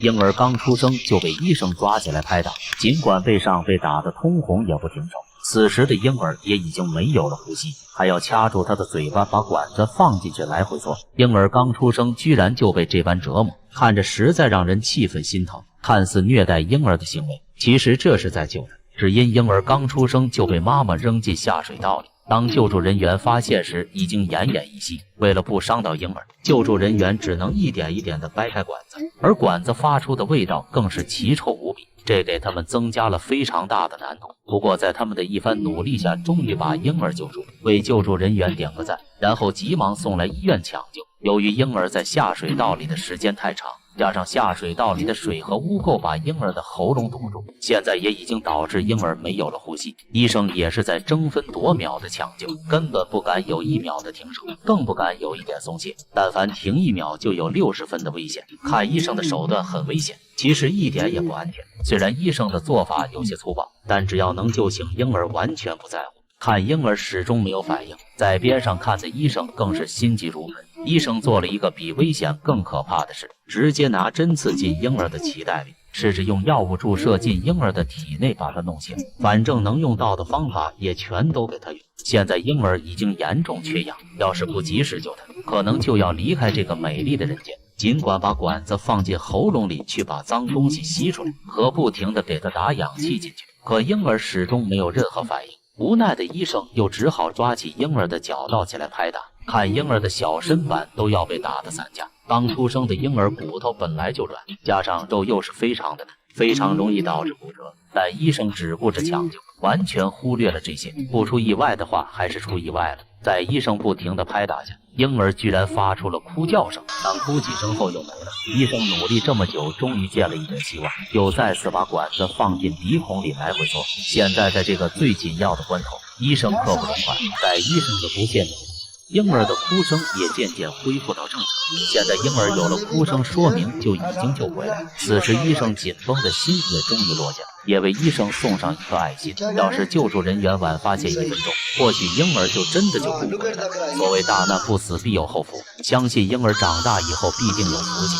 嬰兒剛出生就被醫生抓起來拍打，儘管背上被打得通紅也不停手。此時的嬰兒也已經沒有了呼吸，還要掐住他的嘴巴，把管子放进去来回搓。嬰兒剛出生居然就被這般折磨，看着實在让人气愤心疼。看似虐待嬰兒的行为，其實這是在救他，只因嬰兒剛出生就被媽媽扔進下水道裡。當救助人員發現時，已經奄奄一息。為了不傷到嬰兒，救助人員只能一點一點地掰開管子，而管子發出的味道更是奇臭無比，這給他們增加了非常大的難度。不過在他們的一番努力下，終於把嬰兒救助，為救助人員點個讚，然後急忙送來醫院搶救。由於嬰兒在下水道裡的時間太長，加上下水道裡的水和污垢把嬰兒的喉嚨堵住，現在也已經導致嬰兒没有了呼吸。醫生也是在争分夺秒的搶救，根本不敢有一秒的停手，更不敢有一點鬆懈。但凡停一秒就有60分的危險。看醫生的手段很危險，其實一點也不安全。雖然醫生的做法有些粗暴，但只要能救醒嬰兒，完全不在乎。看嬰兒始終沒有反應，在邊上看的醫生更是心急如焚。醫生做了一個比危險更可怕的事，直接拿針刺進嬰兒的臍帶裡，試着用藥物注射進嬰兒的體內把他弄醒。反正能用到的方法也全都給他用。現在嬰兒已經嚴重缺氧，要是不及時救他，可能就要離開這個美麗的人間。儘管把管子放進喉嚨裡去把髒東西吸出來，和不停地給他打氧氣進去，可嬰兒始終沒有任何反應。無奈的醫生又只好抓起嬰兒的腳落起來拍打，看嬰兒的小身板都要被打得散架。剛出生的嬰兒骨頭本來就軟，加上肉又是非常的嫩，非常容易導致骨折。但醫生只顧着搶救，完全忽略了這些。不出意外的話，還是出意外了。在醫生不停的拍打下，嬰兒居然發出了哭叫聲，但哭几聲後又没了。醫生努力這麼久，終於見了一點希望，又再次把管子放進鼻孔裡來回搓。現在在這個最緊要的關頭，醫生刻不容緩，在醫生的不懈努力，嬰兒的哭聲也漸漸恢復到正常。現在嬰兒有了哭聲，說明就已經救回來。此时醫生緊繃的心也終於落下，也為醫生送上一顆愛心。要是救助人員晚發現1分鐘，或許嬰兒就真的就不回來了。所謂大難不死必有後福，相信嬰兒長大以後必定有福氣。